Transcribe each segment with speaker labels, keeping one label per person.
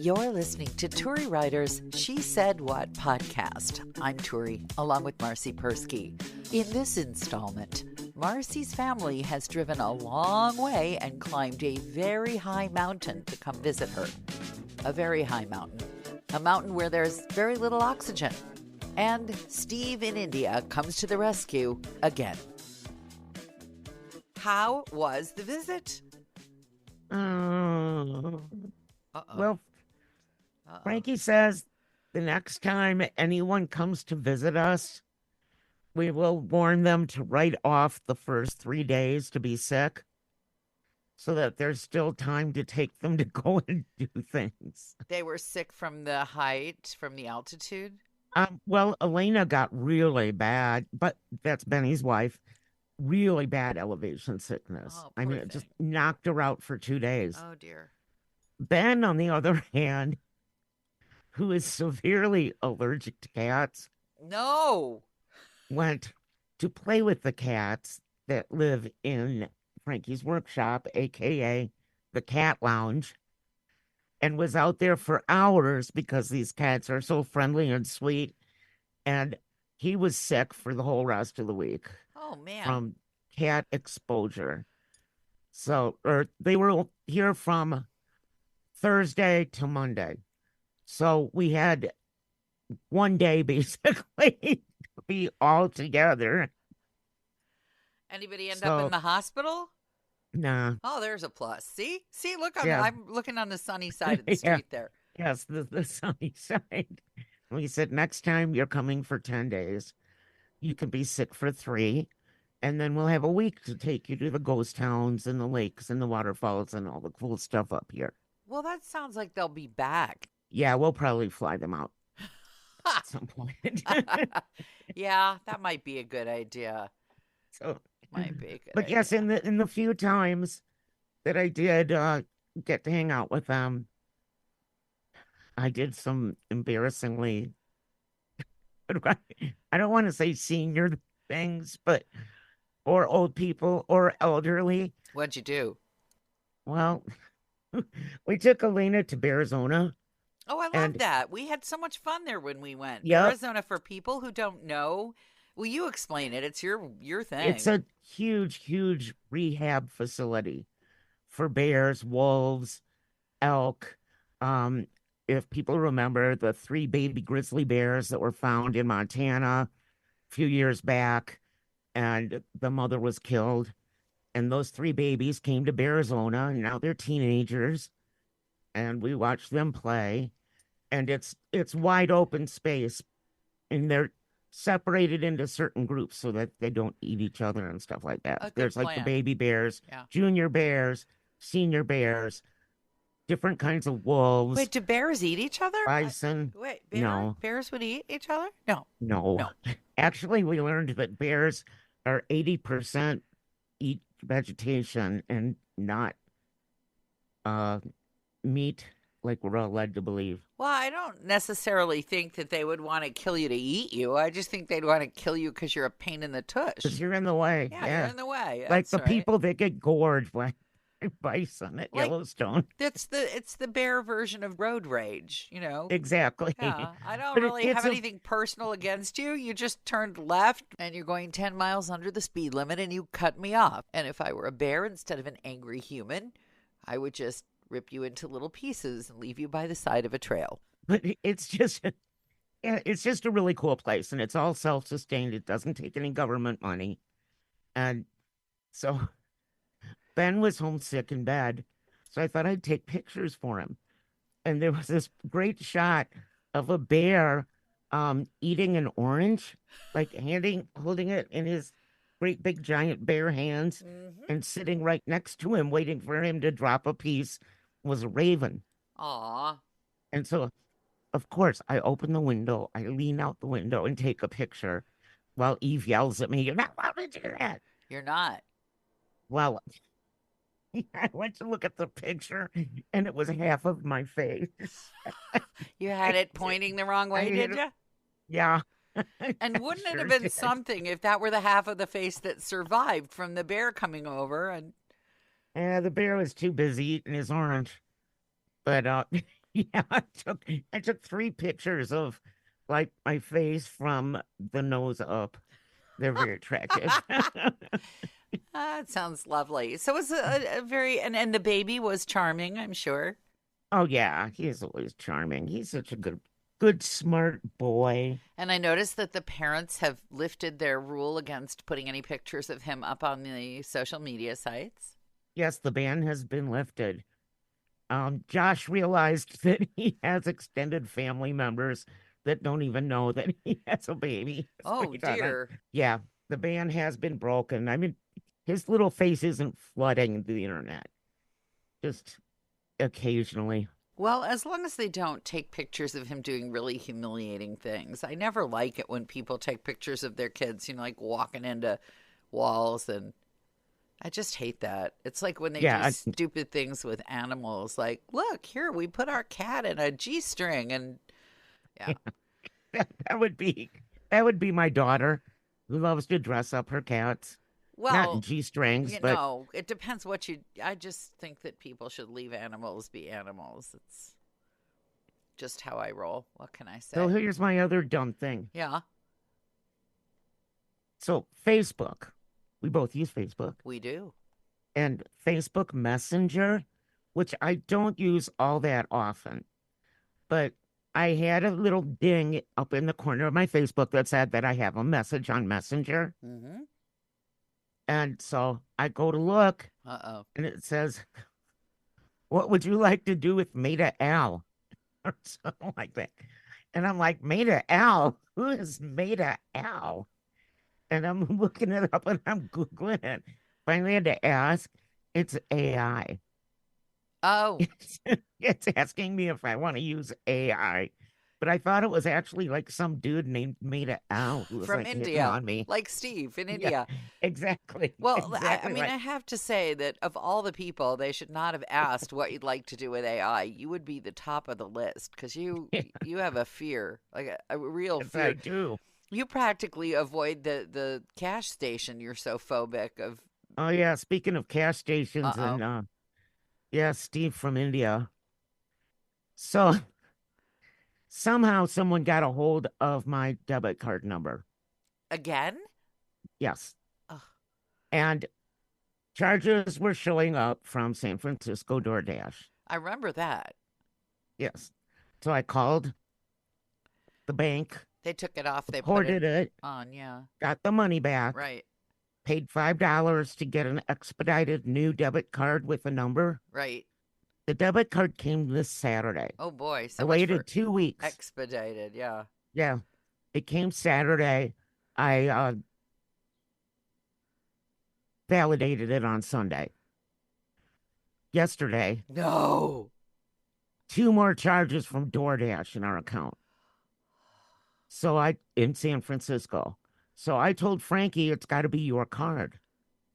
Speaker 1: You're listening to Turi Writer's She Said What podcast. I'm Turi, along with Marcy Persky. In this installment, Marcy's family has driven a long way and climbed a very high mountain to come visit her. A very high mountain. A mountain where there's very little oxygen. And Steve in India comes to the rescue again. How was the visit?
Speaker 2: Well, Frankie says the next time anyone comes to visit us, we will warn them to write off the first 3 days to be sick so that there's still time to take them to go and do things.
Speaker 1: They were sick from the height, from the altitude?
Speaker 2: Well, Elena got really bad, but that's Benny's wife. Really bad elevation sickness.
Speaker 1: Oh,
Speaker 2: I mean,
Speaker 1: poor
Speaker 2: it just
Speaker 1: thing.
Speaker 2: knocked her out for 2 days.
Speaker 1: Oh, dear.
Speaker 2: Ben, on the other hand, who is severely allergic to cats,
Speaker 1: No.
Speaker 2: went to play with the cats that live in Frankie's workshop, aka the Cat Lounge, and was out there for hours because these cats are so friendly and sweet. And he was sick for the whole rest of the week
Speaker 1: Oh, man.
Speaker 2: from cat exposure. So, or they were here from Thursday to Monday. So we had one day basically to be all together.
Speaker 1: Anybody end up in the hospital?
Speaker 2: Nah.
Speaker 1: Oh, there's a plus. See, look,
Speaker 2: Yeah.
Speaker 1: I'm looking on the sunny side of the
Speaker 2: Yeah.
Speaker 1: street there.
Speaker 2: Yes, the sunny side. We said next time you're coming for 10 days, you can be sick for 3, and then we'll have a week to take you to the ghost towns and the lakes and the waterfalls and all the cool stuff up here.
Speaker 1: Well, that sounds like they'll be back.
Speaker 2: Yeah, we'll probably fly them out at some point.
Speaker 1: Yeah, that might be a good idea.
Speaker 2: So,
Speaker 1: Might be a good
Speaker 2: but yes,
Speaker 1: idea.
Speaker 2: in the few times that I did get to hang out with them, I did some embarrassingly, I don't want to say senior things, but or old people or elderly.
Speaker 1: What'd you do?
Speaker 2: Well, we took Elena to Arizona.
Speaker 1: Oh, I love
Speaker 2: And-
Speaker 1: that. We had so much fun there when we went.
Speaker 2: Yep.
Speaker 1: Arizona, for people who don't know, will you explain it? It's your thing.
Speaker 2: It's a huge rehab facility for bears, wolves, elk. If people remember the 3 baby grizzly bears that were found in Montana a few years back, and the mother was killed, and those 3 babies came to Arizona, and now they're teenagers, and we watched them play, and it's wide open space, and they're separated into certain groups so that they don't eat each other and stuff like that.
Speaker 1: A good
Speaker 2: There's like the
Speaker 1: plan.
Speaker 2: baby bears,
Speaker 1: Yeah.
Speaker 2: junior bears, senior bears, different kinds of wolves,
Speaker 1: Wait, do bears eat each other?
Speaker 2: bison.
Speaker 1: Wait,
Speaker 2: No.
Speaker 1: bears would eat each other? No.
Speaker 2: No.
Speaker 1: No.
Speaker 2: Actually, we learned that bears are 80% eat vegetation and not meat, like we're all led to believe.
Speaker 1: Well, I don't necessarily think that they would want to kill you to eat you. I just think they'd want to kill you because you're a pain in the tush.
Speaker 2: Because you're in the way.
Speaker 1: Yeah, you're in the way.
Speaker 2: Like
Speaker 1: That's
Speaker 2: the
Speaker 1: right.
Speaker 2: people that get gorged by bison at
Speaker 1: Like-
Speaker 2: Yellowstone.
Speaker 1: It's the bear version of road rage, you know.
Speaker 2: Exactly.
Speaker 1: Yeah, I don't
Speaker 2: But
Speaker 1: really
Speaker 2: it's
Speaker 1: have
Speaker 2: a-
Speaker 1: anything personal against you. You just turned left and you're going 10 miles under the speed limit and you cut me off. And if I were a bear instead of an angry human, I would just rip you into little pieces and leave you by the side of a trail.
Speaker 2: But it's just a really cool place, and it's all self-sustained. It doesn't take any government money. And so Ben was homesick in bed, so I thought I'd take pictures for him. And there was this great shot of a bear eating an orange, like holding it in his great big giant bare hands, and sitting right next to him, waiting for him to drop a piece, was a raven.
Speaker 1: Aw.
Speaker 2: And so, of course, I open the window, I lean out the window and take a picture while Eve yells at me, "You're not allowed to do that."
Speaker 1: You're not.
Speaker 2: Well, I went to look at the picture and it was half of my face.
Speaker 1: You had it pointing the wrong way,
Speaker 2: I
Speaker 1: did
Speaker 2: had
Speaker 1: you?
Speaker 2: Yeah.
Speaker 1: And wouldn't it
Speaker 2: Sure
Speaker 1: have been
Speaker 2: did.
Speaker 1: something if that were the half of the face that survived from the bear coming over? And
Speaker 2: The bear was too busy eating his orange. But Yeah, I took 3 pictures of like my face from the nose up. They're very attractive.
Speaker 1: It sounds lovely. So it's a very and the baby was charming, I'm sure.
Speaker 2: Oh yeah, he's always charming. He's such a good smart boy.
Speaker 1: And I noticed that the parents have lifted their rule against putting any pictures of him up on the social media sites.
Speaker 2: Yes, the ban has been lifted. Josh realized that he has extended family members that don't even know that he has a baby. So
Speaker 1: Oh dear.
Speaker 2: yeah, the ban has been broken. I mean, his little face isn't flooding the internet, just occasionally.
Speaker 1: Well, as long as they don't take pictures of him doing really humiliating things. I never like it when people take pictures of their kids, like walking into walls, and I just hate that. It's like when they do
Speaker 2: Yeah,
Speaker 1: stupid things with animals, like, look, here, we put our cat in a G-string, and yeah.
Speaker 2: that would be my daughter who loves to dress up her cats, not in
Speaker 1: Well,
Speaker 2: G-strings, but
Speaker 1: it depends I just think that people should leave animals be animals. It's just how I roll. What can I
Speaker 2: so
Speaker 1: say?
Speaker 2: here's my other dumb thing.
Speaker 1: Yeah,
Speaker 2: So Facebook, we both use Facebook,
Speaker 1: we do.
Speaker 2: and Facebook Messenger, which I don't use all that often, but I had a little ding up in the corner of my Facebook that said that I have a message on Messenger.
Speaker 1: Mm-hmm.
Speaker 2: And so I go to look,
Speaker 1: Uh-oh.
Speaker 2: and it says, "What would you like to do with Maida Al?" Or something like that. And I'm like, Maida Al? Who is Maida Al? And I'm looking it up and I'm Googling it. Finally had to ask, it's AI.
Speaker 1: Oh,
Speaker 2: It's asking me if I want to use AI. But I thought it was actually like some dude named Maida Al who was
Speaker 1: from
Speaker 2: like hitting
Speaker 1: India,
Speaker 2: on me.
Speaker 1: like Steve in
Speaker 2: Yeah,
Speaker 1: India.
Speaker 2: exactly.
Speaker 1: Well, I
Speaker 2: Exactly
Speaker 1: mean,
Speaker 2: right.
Speaker 1: I have to say that of all the people, they should not have asked what you'd like to do with AI. You would be the top of the list because you have a fear, like a real
Speaker 2: Yes, I
Speaker 1: fear.
Speaker 2: do.
Speaker 1: You practically avoid the cash station. You're so phobic of.
Speaker 2: Oh yeah, speaking of cash stations
Speaker 1: Uh-oh.
Speaker 2: and yeah, Steve from India. So somehow someone got a hold of my debit card number.
Speaker 1: Again?
Speaker 2: Yes.
Speaker 1: Ugh.
Speaker 2: And charges were showing up from San Francisco DoorDash.
Speaker 1: I remember that.
Speaker 2: Yes. So I called the bank,
Speaker 1: They took it off. They put it
Speaker 2: reported it,
Speaker 1: on. Yeah.
Speaker 2: got the money back,
Speaker 1: Right.
Speaker 2: paid $5 to get an expedited new debit card with a number.
Speaker 1: Right.
Speaker 2: The debit card came this Saturday.
Speaker 1: Oh boy.
Speaker 2: I
Speaker 1: So much for
Speaker 2: waited 2 weeks.
Speaker 1: expedited. Yeah.
Speaker 2: Yeah. It came Saturday. I validated it on Sunday. Yesterday,
Speaker 1: No.
Speaker 2: 2 more charges from DoorDash in our account. So in San Francisco. So I told Frankie it's got to be your card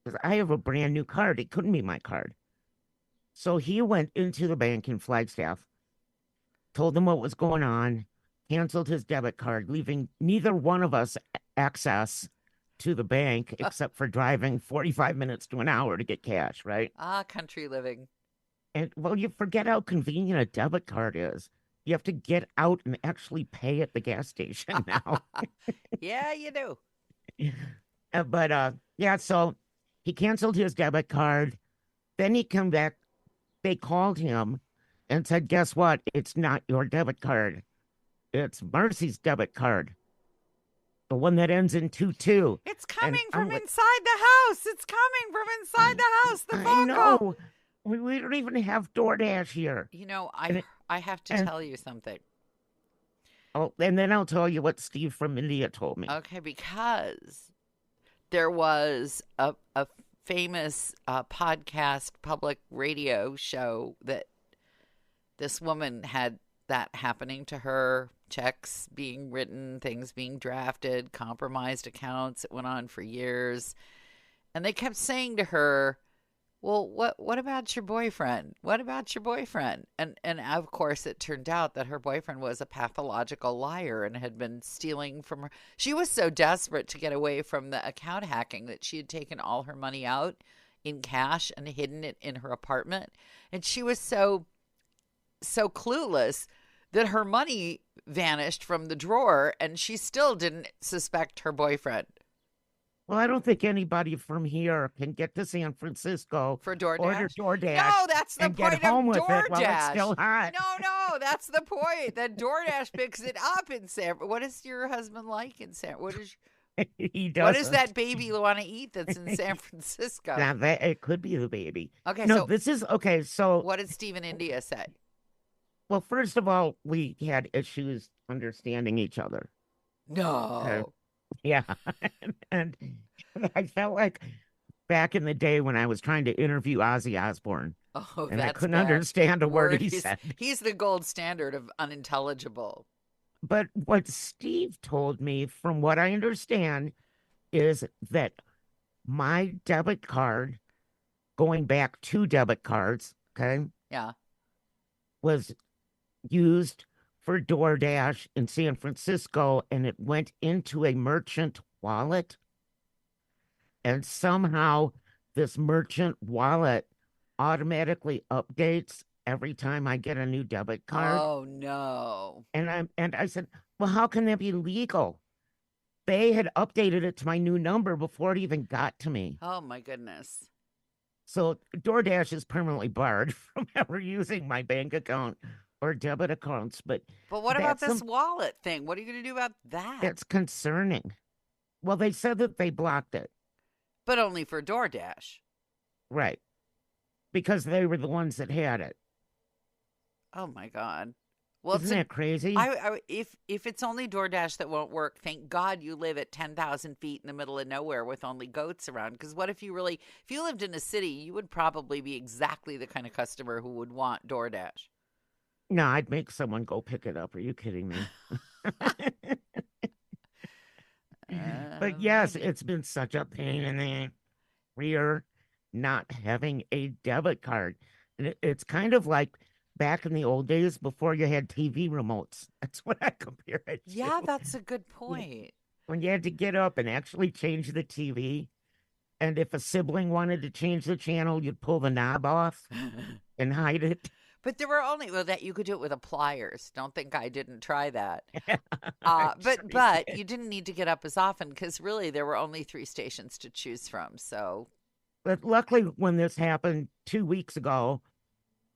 Speaker 2: because I have a brand new card. It couldn't be my card. So he went into the bank in Flagstaff, told them what was going on, canceled his debit card, leaving neither one of us access to the bank except for driving 45 minutes to an hour to get cash, right?
Speaker 1: Country living.
Speaker 2: And well, you forget how convenient a debit card is. You have to get out and actually pay at the gas station now.
Speaker 1: Yeah, you do.
Speaker 2: But yeah, so he canceled his debit card. Then he come back. They called him and said, "Guess what? It's not your debit card. It's Marcy's debit card, the one that ends in 22."
Speaker 1: It's
Speaker 2: And
Speaker 1: coming
Speaker 2: I'm
Speaker 1: from
Speaker 2: like,
Speaker 1: inside the house. It's coming from inside the house. The
Speaker 2: I
Speaker 1: phone call.
Speaker 2: know. We don't even have DoorDash here. And,
Speaker 1: I have to
Speaker 2: and
Speaker 1: tell you something.
Speaker 2: oh, and then I'll tell you what Steve from India told me.
Speaker 1: Okay, because there was a famous podcast public radio show that this woman had that happening to her, checks being written, things being drafted, compromised accounts. It went on for years. And they kept saying to her, well, what about your boyfriend? What about your boyfriend? And of course it turned out that her boyfriend was a pathological liar and had been stealing from her. She was so desperate to get away from the account hacking that she had taken all her money out in cash and hidden it in her apartment. And she was so so clueless that her money vanished from the drawer and she still didn't suspect her boyfriend.
Speaker 2: Well, I don't think anybody from here can get to San Francisco,
Speaker 1: For DoorDash?
Speaker 2: order DoorDash,
Speaker 1: No, that's the
Speaker 2: and
Speaker 1: point
Speaker 2: get home
Speaker 1: of
Speaker 2: with it while it's
Speaker 1: DoorDash.
Speaker 2: still hot.
Speaker 1: No, that's the point. That DoorDash picks it up in San. What is your husband like in San?
Speaker 2: He
Speaker 1: What
Speaker 2: doesn't.
Speaker 1: does that baby want to eat that's in San Francisco?
Speaker 2: Now that it could be the baby.
Speaker 1: Okay,
Speaker 2: No,
Speaker 1: so
Speaker 2: this is okay. So,
Speaker 1: what did Stephen India say?
Speaker 2: well, first of all, we had issues understanding each other.
Speaker 1: No.
Speaker 2: Yeah, and I felt like back in the day when I was trying to interview Ozzy Osbourne,
Speaker 1: Oh,
Speaker 2: and I
Speaker 1: that's
Speaker 2: couldn't
Speaker 1: bad.
Speaker 2: understand a word he said.
Speaker 1: He's the gold standard of unintelligible.
Speaker 2: But what Steve told me, from what I understand, is that my debit card, going back 2 debit cards, okay,
Speaker 1: Yeah.
Speaker 2: was used for DoorDash in San Francisco, and it went into a merchant wallet. And somehow this merchant wallet automatically updates every time I get a new debit card.
Speaker 1: Oh no.
Speaker 2: And I said, well, how can that be legal? They had updated it to my new number before it even got to me.
Speaker 1: Oh my goodness.
Speaker 2: So DoorDash is permanently barred from ever using my bank account or debit accounts. But
Speaker 1: what about
Speaker 2: that's
Speaker 1: this wallet thing? What are you going to do about that?
Speaker 2: it's concerning. Well, they said that they blocked it.
Speaker 1: But only for DoorDash.
Speaker 2: Right. Because they were the ones that had it.
Speaker 1: Oh my God. Well,
Speaker 2: Isn't that crazy?
Speaker 1: if it's only DoorDash that won't work, thank God you live at 10,000 feet in the middle of nowhere with only goats around. Because what if you lived in a city, you would probably be exactly the kind of customer who would want DoorDash.
Speaker 2: No, I'd make someone go pick it up. Are you kidding me? But yes, it's been such a pain in the rear not having a debit card. And it's kind of like back in the old days before you had TV remotes. That's what I compare it to.
Speaker 1: Yeah, that's a good point.
Speaker 2: When you had to get up and actually change the TV. And if a sibling wanted to change the channel, you'd pull the knob off and hide it.
Speaker 1: But there were only that you could do it with a pliers. Don't think I didn't try that. But you didn't need to get up as often because really there were only 3 stations to choose from. So,
Speaker 2: but luckily, when this happened 2 weeks ago,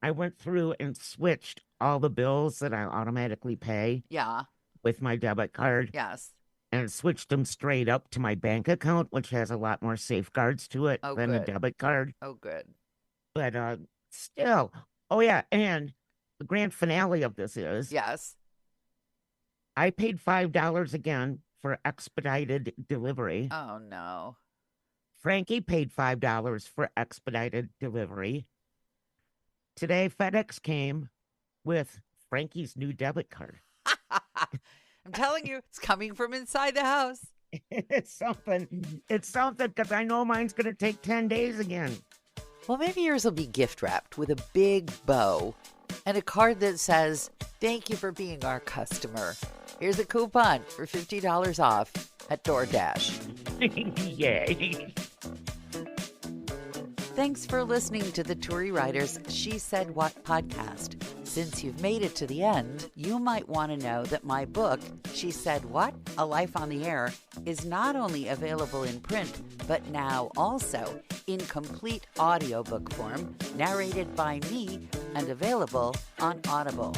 Speaker 2: I went through and switched all the bills that I automatically pay.
Speaker 1: Yeah.
Speaker 2: With my debit card.
Speaker 1: Yes.
Speaker 2: And switched them straight up to my bank account, which has a lot more safeguards to it than a debit card.
Speaker 1: Oh, good.
Speaker 2: But still. Oh, yeah. And the grand finale of this is.
Speaker 1: Yes.
Speaker 2: I paid $5 again for expedited delivery.
Speaker 1: Oh, no.
Speaker 2: Frankie paid $5 for expedited delivery. Today, FedEx came with Frankie's new debit card.
Speaker 1: I'm telling you, it's coming from inside the house.
Speaker 2: It's something because I know mine's going to take 10 days again.
Speaker 1: Well, maybe yours will be gift wrapped with a big bow and a card that says, "Thank you for being our customer. Here's a coupon for $50 off at DoorDash."
Speaker 2: Yay.
Speaker 1: Thanks for listening to the Turi Writers She Said What podcast. Since you've made it to the end, you might want to know that my book, She Said What? A Life on the Air, is not only available in print, but now also in complete audiobook form, narrated by me and available on Audible.